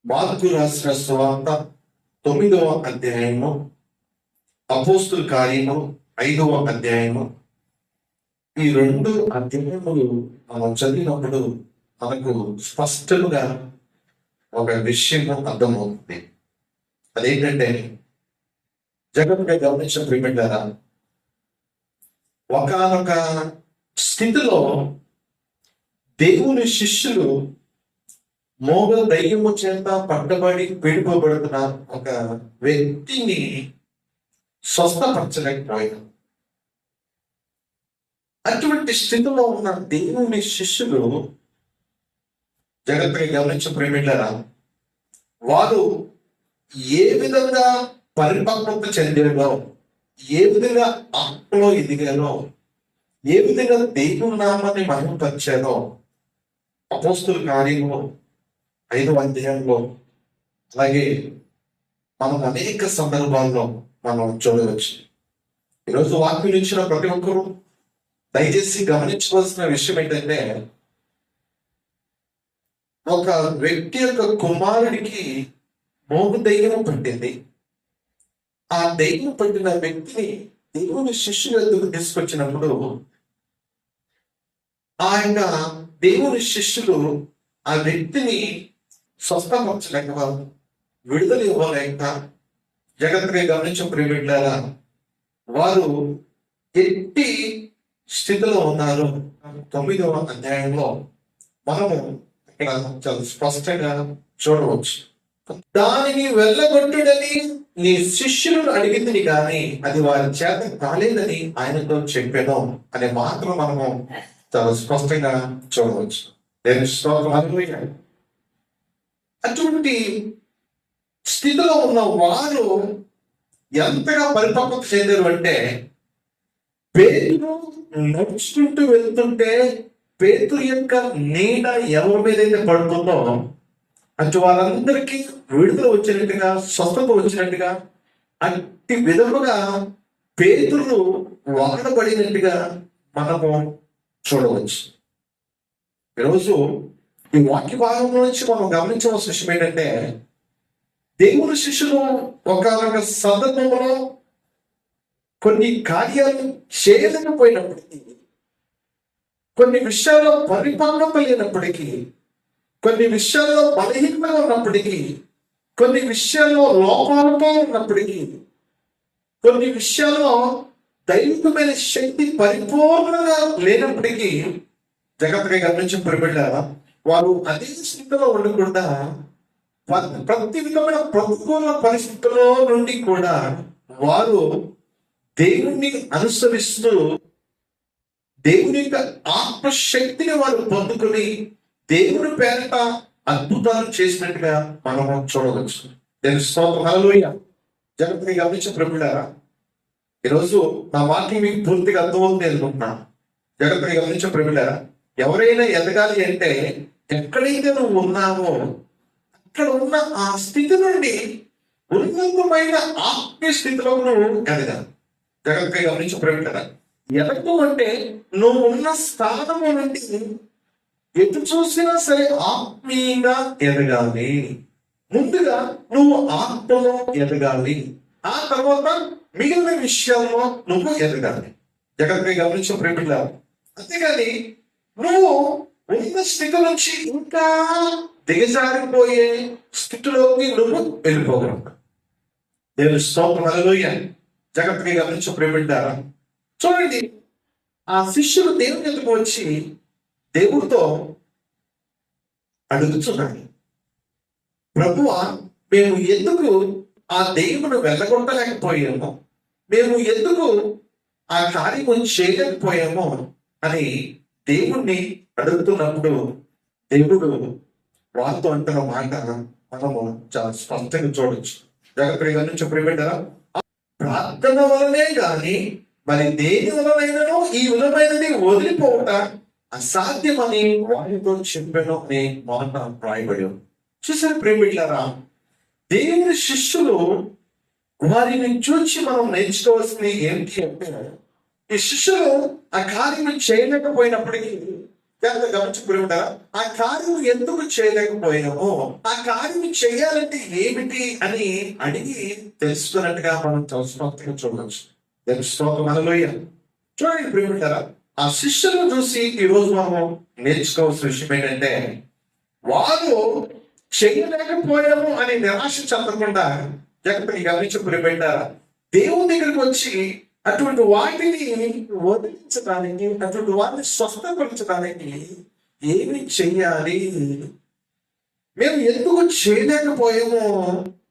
Mark రాసిన సువార్త 9వ అధ్యాయము, అపోస్తుల కార్యము 5వ అధ్యాయము. ఈ రెండు అధ్యాయములు మనం చదివినప్పుడు మనకు స్పష్టంగా ఒక విషయం అర్థమవుతుంది. అదేంటంటే, జగత్తుగా గమనించిన ప్రియమిట్లారా, ఒకానొక స్థితిలో దేవుని శిష్యులు మోగ దయ్యము చేత పట్టబడి పీడిపబడుతున్న ఒక వ్యక్తిని స్వస్థపరచలేకపోయారు. అటువంటి స్థితిలో ఉన్న దేవుని శిష్యులు, జగత్తుగా గమనించిన ప్రేమిళ్ళరా, వారు ఏ విధంగా పరిపక్వత చెందారో, ఏ విధంగా ఆత్మలో ఎదిగారో, ఏ విధంగా దేవుని నామాన్ని మహిమపరిచారో అపోస్తుల కార్యము 5వ అధ్యాయంలో, అలాగే మనం అనేక సందర్భాల్లో మనం చూడవచ్చు. ఈరోజు వాక్యం ఇచ్చిన ప్రతి ఒక్కరూ దయచేసి గమనించవలసిన విషయం ఏంటంటే, ఒక వ్యక్తి యొక్క కుమారుడికి మోగు దయ్యం పట్టింది. ఆ దయ్యం పట్టిన వ్యక్తిని దేవుని శిష్యుల ఎదుగు తీసుకొచ్చినప్పుడు, ఆయన దేవుని శిష్యులు ఆ వ్యక్తిని స్వస్థపరచలేక, విడుదల ఇవ్వలేక, జగత్తుగా గమనించిన ప్రియమిట్లారా, వారు ఎట్టి స్థితిలో ఉన్నారు. 9వ అధ్యాయంలో మనము ఇక్కడ చాలా స్పష్టంగా చూడవచ్చు. దానిని వెళ్ళగొట్టుడని నీ శిష్యులను అడిగింది కానీ అది వారి చేత కాలేదని ఆయనతో చెప్పాను అనే మాత్రం మనము చాలా స్పష్టంగా చూడవచ్చు. అటువంటి స్థితిలో ఉన్న వారు ఎంతగా పరిపక్వత చెందారు అంటే, పేతురు నడుచుకుంటూ వెళ్తుంటే పేతురు యొక్క నీడ ఎవరి మీద అయితే పడుతుందో అటు వాళ్ళందరికీ విడుదల వచ్చినట్టుగా, స్వస్థత వచ్చినట్టుగా, అట్టి విధముగా పేతురు వాడబడినట్టుగా మనము చూడవచ్చు. ఈరోజు ఈ వాక్య భాగం నుంచి మనం గమనించవలసిన విషయం ఏంటంటే, దేవుని శిష్యులు ఒక సందర్భంలో కొన్ని కార్యాలు చేయలేకపోయినప్పటికీ, కొన్ని విషయాల్లో పరిపక్వత లేనప్పటికీ, కొన్ని విషయాల్లో బలహీనంగా ఉన్నప్పటికీ, కొన్ని విషయాల్లో లోపాలతో ఉన్నప్పటికీ, కొన్ని విషయాల్లో దైవికమైన శక్తి పరిపూర్ణంగా లేనప్పటికీ, జగత్తుగా గమనించిన ప్రియమిట్లారా, వారు అదే స్థితిలో ఉండకుండా ప్రతి విధమైన ప్రతికూల పరిస్థితుల్లో నుండి కూడా వారు దేవుణ్ణి అనుసరిస్తూ దేవుని యొక్క ఆత్మశక్తిని వారు పొందుకొని దేవుని పేరిట అద్భుతాలు చేసినట్టుగా మనం చూడవచ్చు. హల్లెలూయా. జగత్తుగా గమనించిన ప్రియమిట్లారా, ఈరోజు నా వాక్యం మీకు పూర్తిగా అర్థమవుతుంది అనుకుంటున్నాను. జగత్తుగా గమనించిన ప్రియమిట్లారా, ఎవరైనా ఎదగాలి అంటే ఎక్కడైతే నువ్వు ఉన్నావో అక్కడ ఉన్న ఆ స్థితి నుండి ఉన్నతమైన ఆత్మీయ స్థితిలో నువ్వు ఎదగాలి. జగత్తుగా గమనించిన ప్రియమిట్లారా, ఎదగదు అంటే నువ్వు ఉన్న స్థానము నుండి ఎటు చూసినా సరే ఆత్మీయంగా ఎదగాలి. ముందుగా నువ్వు ఆత్మలో ఎదగాలి, ఆ తర్వాత మిగిలిన విషయాల్లో నువ్వు ఎదగాలి. జగత్తుగా గమనించిన ప్రియమిట్లారా, అంతేగాని నువ్వు ఉన్న స్థితి నుంచి ఇంకా దిగజారిపోయే స్థితిలోకి నువ్వు వెళ్ళిపోగలవు. దేవుని స్తోత్రం. హల్లెలూయా. జగత్తుగా గమనించిన ప్రియమిట్లారా, చూడండి, ఆ శిష్యులు దేవుని ఎదుగు వచ్చి దేవుడితో అడుగుతున్నాడు, ప్రభువా, మేము ఎందుకు ఆ దేవుని వెళ్ళగొట్టలేకపోయామో, మేము ఎందుకు ఆ కార్యం చేయలేకపోయామో అని దేవుణ్ణి అడుగుతున్నప్పుడు దేవుడు వారితో అంటున్న మాట మనము చాలా స్పష్టంగా చూడొచ్చు. జాగ్రత్తగా గమనించి ప్రియమిట్లారా, ప్రార్థన వలనే గాని మరి దేని వలనైనానో ఈ విధమైనది వదిలిపోవట అసాధ్యమని వారితో చెప్పాను అని మాట రాయబడి. చూసారు ప్రియమిట్లారా, దేవుని శిష్యులు వారిని చూసి మనం నేర్చుకోవాల్సింది ఏంటి అంటే, ఈ శిష్యులు ఆ కార్యం చేయలేకపోయినప్పటికీ కనుక గమనించుకుంటారా, ఆ కార్యం ఎందుకు చేయలేకపోయామో, ఆ కార్యం చేయాలంటే ఏమిటి అని అడిగి తెలుసుకున్నట్టుగా మనం స్పష్టంగా చూడవచ్చు. తెలుసుకోవాలి మనలోయ. చూడండి ప్రియమంటారా, ఆ శిష్యులను చూసి ఈ రోజు మనం నేర్చుకోవాల్సిన విషయం ఏంటంటే, వారు చేయలేకపోయాము అనే నిరాశ చెందకుండా జాగ్రత్తగా గమనించుకుంటారా, దేవుని దగ్గరికి వచ్చి అటువంటి వాటిని వదిలించడానికి, అటువంటి వాటిని స్వస్థపరచడానికి ఏమి చెయ్యాలి, మేము ఎందుకు చేయలేకపోయామో,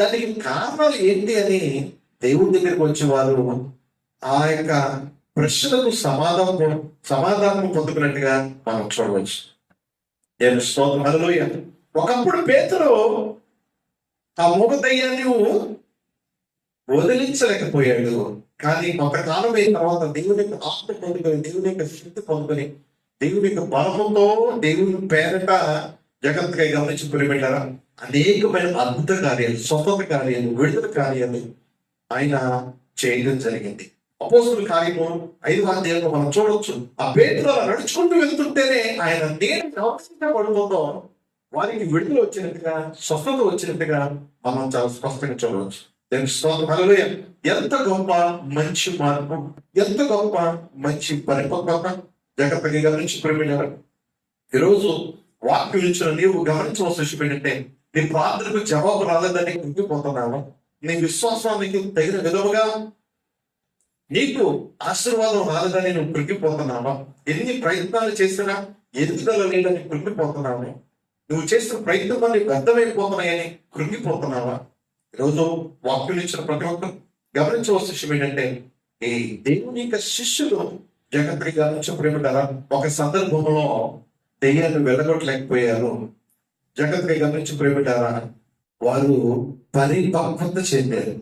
దానికి కారణాలు ఏంటి అని దేవుని దగ్గరికి వచ్చే వారు ఆ యొక్క ప్రశ్నలకు సమాధానం పొందుకున్నట్టుగా మనం చూడవచ్చు. నేను స్తోత్రం హల్లెలూయా. ఒకప్పుడు పేతురు ఆ మూగ దయ్యాన్ని వదిలించలేకపోయాడు. కానీ కొంతకాలం అయిన తర్వాత దేవుని యొక్క ఆత్మ పొందుకొని, దేవుని యొక్క శక్తి పొందుకొని, దేవుని యొక్క బలముతో, దేవుని పేరట జగత్తుగా గమనించుకుని వెళ్ళారా, అనేకమైన అద్భుత కార్యాలు, స్వతంత్ర కార్యాలు, విడుదల కార్యాలు ఆయన చేయడం జరిగింది. అపోస్తుల కార్యము 5వ అధ్యాయంలో మనం చూడవచ్చు. ఆ పేతురు అలా నడుచుకుంటూ వెళ్తుంటేనే ఆయన నేను పడుతుందో వారికి విడుదల వచ్చినట్టుగా, స్వస్థత వచ్చినట్టుగా మనం చాలా స్పష్టంగా చూడవచ్చు. హల్లెలూయా. ఎంత గొప్ప మంచి మార్పు, ఎంత గొప్ప మంచి పరిపక్వత జాగ్రత్తగా గమనించుకుని ఈరోజు వాక్యం ఇచ్చిన నీవు గమనించవలసిన విషయం ఏంటంటే, నీ ప్రార్థనకు జవాబు రాలేదని కుంగిపోతున్నావా? నీ విశ్వాసానికి తగిన విధముగా నీకు ఆశీర్వాదం రాలేదని నువ్వు కృంగిపోతున్నావా? ఎన్ని ప్రయత్నాలు చేసినా ఎదుగుదల లేదని కృంగిపోతున్నావా? నువ్వు చేసిన ప్రయత్నాలు వ్యర్థమైపోతున్నాయని కృంగిపోతున్నావా? ఈరోజు వాక్యం ఇచ్చిన ప్రతి ఒక్కరు గమనించవలసిన విషయం ఏంటంటే, ఈ దేవుని యొక్క శిష్యులు జగత్తుకి గమనించినప్పుడు ఏమంటారా, ఒక సందర్భంలో దెయ్యాన్ని వెళ్ళగొట్టలేకపోయారు. జగత్తుకి గమనించినప్పుడు ఏమంటారా, వారు పరిపక్వత చెందారు.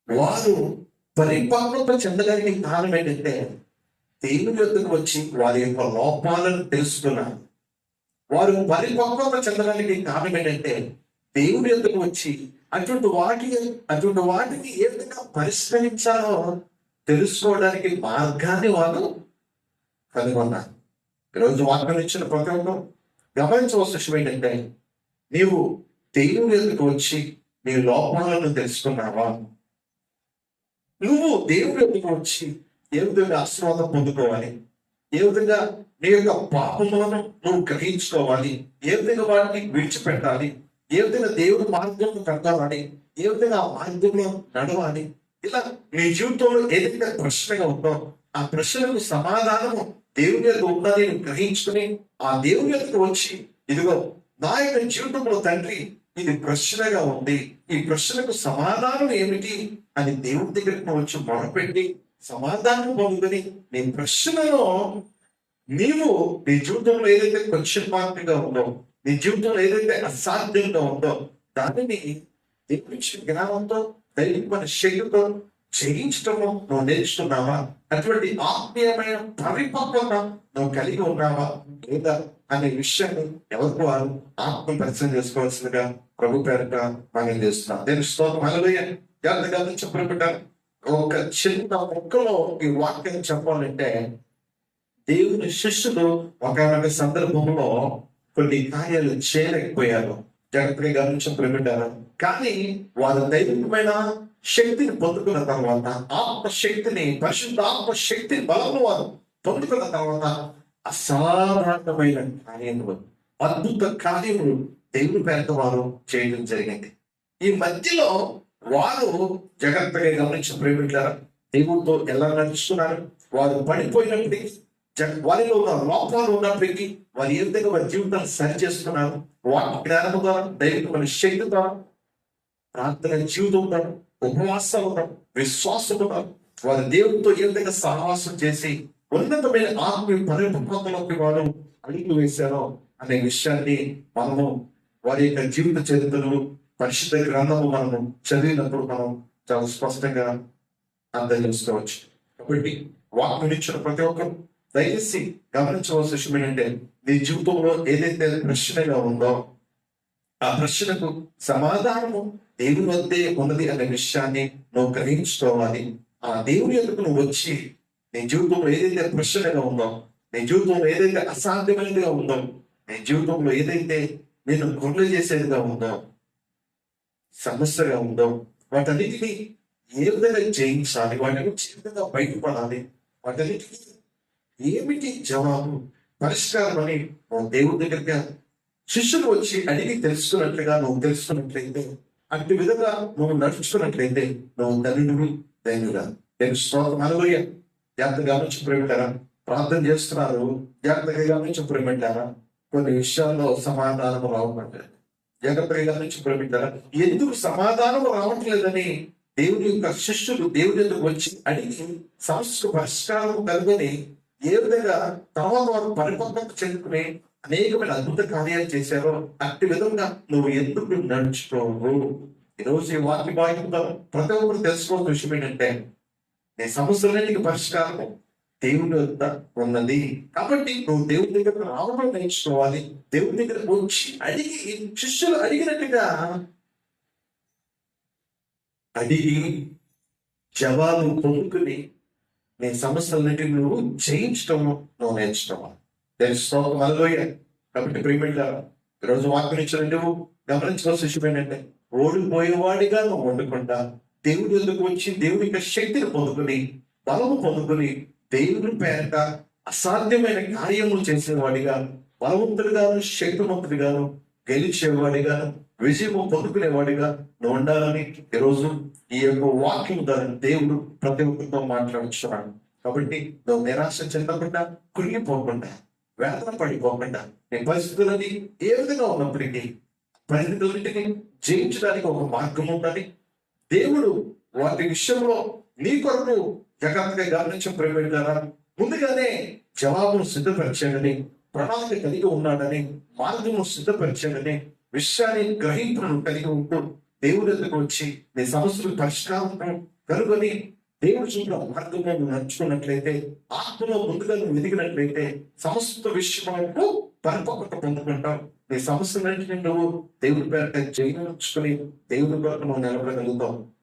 వారు పరిపక్వత చెందడానికి కారణం ఏంటంటే, దేవుని యొద్దకు వచ్చి వారి యొక్క లోపాలను తెలుసుకున్నారు. వారు పరిపక్వత చెందడానికి కారణం ఏంటంటే, దేవుని యొద్దకు వచ్చి అటువంటి వాటిని ఏ విధంగా పరిష్కరించాలో తెలుసుకోవడానికి మార్గాన్ని వారు కనుగొన్నారు. ఈరోజు వాక్యం ఇచ్చిన ప్రతి ఒక్కరు గమనించవలసిన విషయం ఏంటంటే, నీవు దేవుని యొద్దకు వచ్చి నీ లోపాలను తెలుసుకున్నావా? నువ్వు దేవుని యొద్దకు వచ్చి ఏ విధంగా ఆశీర్వాదం పొందుకోవాలి, ఏ విధంగా నీ యొక్క పాపములను నువ్వు గ్రహించుకోవాలి, ఏ విధంగా వాటిని విడిచిపెట్టాలి, ఏ విధంగా దేవుడి మార్గంలో కట్టాలని, ఏ విధంగా ఆ మార్గంలో నడవాలి, ఇలా నీ జీవితంలో ఏదైతే ప్రశ్నగా ఉందో ఆ ప్రశ్నలకు సమాధానము దేవుని యొక్క ఉందని గ్రహించుకుని ఆ దేవుని యొద్దకు వచ్చి, ఇదిగో నా యొక్క జీవితంలో తండ్రి ఇది ప్రశ్నగా ఉంది, ఈ ప్రశ్నకు సమాధానం ఏమిటి అని దేవుడి దగ్గరకు వచ్చి మొదలుపెట్టి సమాధానం పొందుకొని నీ ప్రశ్నలో నీవు నీ జీవితంలో ఏదైతే క్వశ్చన్ మార్క్ గా ఉందో, నీ జీవితంలో ఏదైతే అసాధ్యంగా ఉందో దానిని దేవుని జ్ఞానంతో, దైవికమైన శక్తితో జయించటము నువ్వు నేర్చుకున్నావా? అటువంటి ఆత్మీయమైన పరిపక్వత నువ్వు కలిగి ఉన్నావా లేదా అనే విషయాన్ని ఎవరికి వారు ఆత్మ పరిచయం చేసుకోవాల్సిందిగా ప్రభు పేరిట మనం చేస్తున్నాం. నేను స్తోత్రం హల్లెలూయా. గమనించబడ్డారు. ఒక చిన్న ముక్కలో ఈ వాక్యం చెప్పాలంటే, దేవుని శిష్యులు ఒకనొక సందర్భంలో కొన్ని కార్యాలు చేయలేకపోయారు. జాగ్రత్తగా గమనించబడ్డారు. కానీ వారు దైవికమైన శక్తిని పొందుకున్న తర్వాత, ఆత్మ శక్తిని, పరిశుద్ధ ఆత్మ శక్తిని బలంలో వారు పొందుకున్న తర్వాత అసాధారణమైన కార్యములు, అద్భుత కార్యములు దేవుని పేరిట వారు చేయడం జరిగింది. ఈ మధ్యలో వారు జాగ్రత్తగా గమనించిన ప్రేమికులారా, దేవుడితో ఎలా నడుస్తున్నారు, వారు పడిపోయినప్పటికీ, వారిలో ఉన్న లోపాలు ఉన్నప్పటికీ వారు ఏ విధంగా వారి జీవితాన్ని సరి చేస్తున్నారు, వాటి జ్ఞానం ద్వారా, దైవికమైన శక్తి ద్వారా, ప్రార్థన జీవితం ద్వారా, ఉపవాసాలు ఉన్నారు, విశ్వాసం ఉన్నారు, వారి దేవుడితో ఏ విధంగా సహవాసం చేసి ఉన్నతమైన ఆత్మీయ పరిపక్వతలోకి వారు అడుగులు వేశారో అనే విషయాన్ని మనము వారి యొక్క జీవిత చరిత్రలు, పరిశుద్ధ గ్రంథము మనము చదివినప్పుడు మనం చాలా స్పష్టంగా అర్థం చేసుకోవచ్చు. కాబట్టి వాక్యం ఇచ్చిన ప్రతి ఒక్కరు దయచేసి గమనించవలసిన విషయం ఏంటంటే, నీ జీవితంలో ఏదైతే ప్రశ్నగా ఉందో ఆ ప్రశ్నకు సమాధానము దేవుని వద్దే ఉన్నది అనే విషయాన్ని నువ్వు గ్రహించుకోవాలి. ఆ దేవుని యొద్దకు నువ్వు వచ్చి నీ జీవితంలో ఏదైతే ప్రశ్నగా ఉందో, నీ జీవితంలో ఏదైతే అసాధ్యమైనదిగా ఉందో, నీ జీవితంలో ఏదైతే నేను గుండె చేసేదిగా ఉందో, సమస్యగా ఉందో, వాటన్నిటిని ఏ విధంగా జయించాలి, వాటి నుంచి ఏ విధంగా బయటపడాలి, వాటన్నిటికీ ఏమిటి జవాబు, పరిష్కారం అని నువ్వు దేవుడి దగ్గరగా శిష్యులు వచ్చి అడిగి తెలుసుకున్నట్లుగా నువ్వు తెలుసుకున్నట్లయితే, అట్టి విధంగా నువ్వు నడుచుకున్నట్లయితే నువ్వు ధనుడు ధనుడా. నేను స్తోత్రం. హల్లెలూయా. జాగ్రత్తగా గమనించి ప్రేమిటారా, ప్రార్థన చేస్తున్నారు, జాగ్రత్తగా గమనించి ప్రేమిటారా, కొన్ని విషయాల్లో సమాధానం రావట్లేదు. జాగ్రత్తగా గమనించి ప్రేమిటారా, ఎందుకు సమాధానం రావట్లేదని దేవుడి యొక్క శిష్యులు దేవుడి ఎందుకు వచ్చి అడిగి సమస్యకు పరిష్కారం కనుగొని ఏ విధంగా తర్వాత వారు పరిపక్వత చెందుకుని అనేకమైన అద్భుత కార్యాలు చేశారో, అట్టి విధంగా నువ్వు ఎందుకు నడుచుకోవు. ఈరోజు ఈ వాక్య భాగంలో ప్రతి ఒక్కరు తెలుసుకోవాల్సిన విషయం ఏంటంటే, నీ సమస్యలన్నిటికీ పరిష్కారం దేవుని వద్ద ఉన్నది. కాబట్టి నువ్వు దేవుని దగ్గర రావడం నేర్చుకోవాలి. దేవుని దగ్గర వచ్చి అడిగి, శిష్యులు అడిగినట్టుగా అడిగి జవాబు పొందుకుని నీ సమస్యలన్నిటిని నువ్వు జయించడం నువ్వు నేర్చుకోవాలి. తెలుసుకోవాలి. హల్లెలూయా. కాబట్టి ప్రియమిత్రులారా, ఈరోజు వాక్యం ఇచ్చిన నువ్వు గమనించవలసిన విషయం ఏంటంటే, ఓడిపోయేవాడిగా నువ్వు వండుకుంటా దేవుడి ఎందుకు వచ్చి దేవుడి యొక్క శక్తిని పొందుకుని, బలము పొందుకుని, దేవుడి పేరట అసాధ్యమైన కార్యములు చేసేవాడిగా, బలవంతుడిగాను, శక్తివంతుడిగాను, గెలిచేవాడిగాను, విజయము పొందుకునేవాడిగా నువ్వు ఉండాలని ఈరోజు ఈ యొక్క వాక్యం ద్వారా దేవుడు ప్రతి ఒక్కరితో మాట్లాడుతున్నాడు. కాబట్టి నువ్వు నిరాశ చెందకుండా, కృంగిపోకుండా, వేదన పడిపోకుండా, నీ పరిస్థితులని ఏ విధంగా ఉన్నప్పటికీ పరిస్థితులన్నింటినీ జయించడానికి ఒక మార్గం ఉందని దేవుడు వాటి విషయంలో నీ కొరకు జాగ్రత్తగా గమనించిన ప్రేమికులారా, ముందుగానే జవాబును సిద్ధపరిచాడని, ప్రణాళిక కలిగి ఉన్నాడని, మార్గము సిద్ధపరిచాడని విషయాన్ని గ్రహింపును కలిగి ఉంటూ దేవుడి దగ్గరకు వచ్చి నీ సమస్యలు పరిష్కారం కనుగొని దేవుడు చూపిన మార్గంలో నువ్వు నడుచుకున్నట్లయితే, ఆత్మలో ముందుగా నువ్వు ఎదిగినట్లయితే సమస్త విషయంలో పరిపక్వత పొందుకుంటావు. నీ సమస్యలన్నింటినీ నువ్వు దేవుడి పేరు జయించుకుని దేవుడి కొరకు నువ్వు నిలబడగలుగుతావు.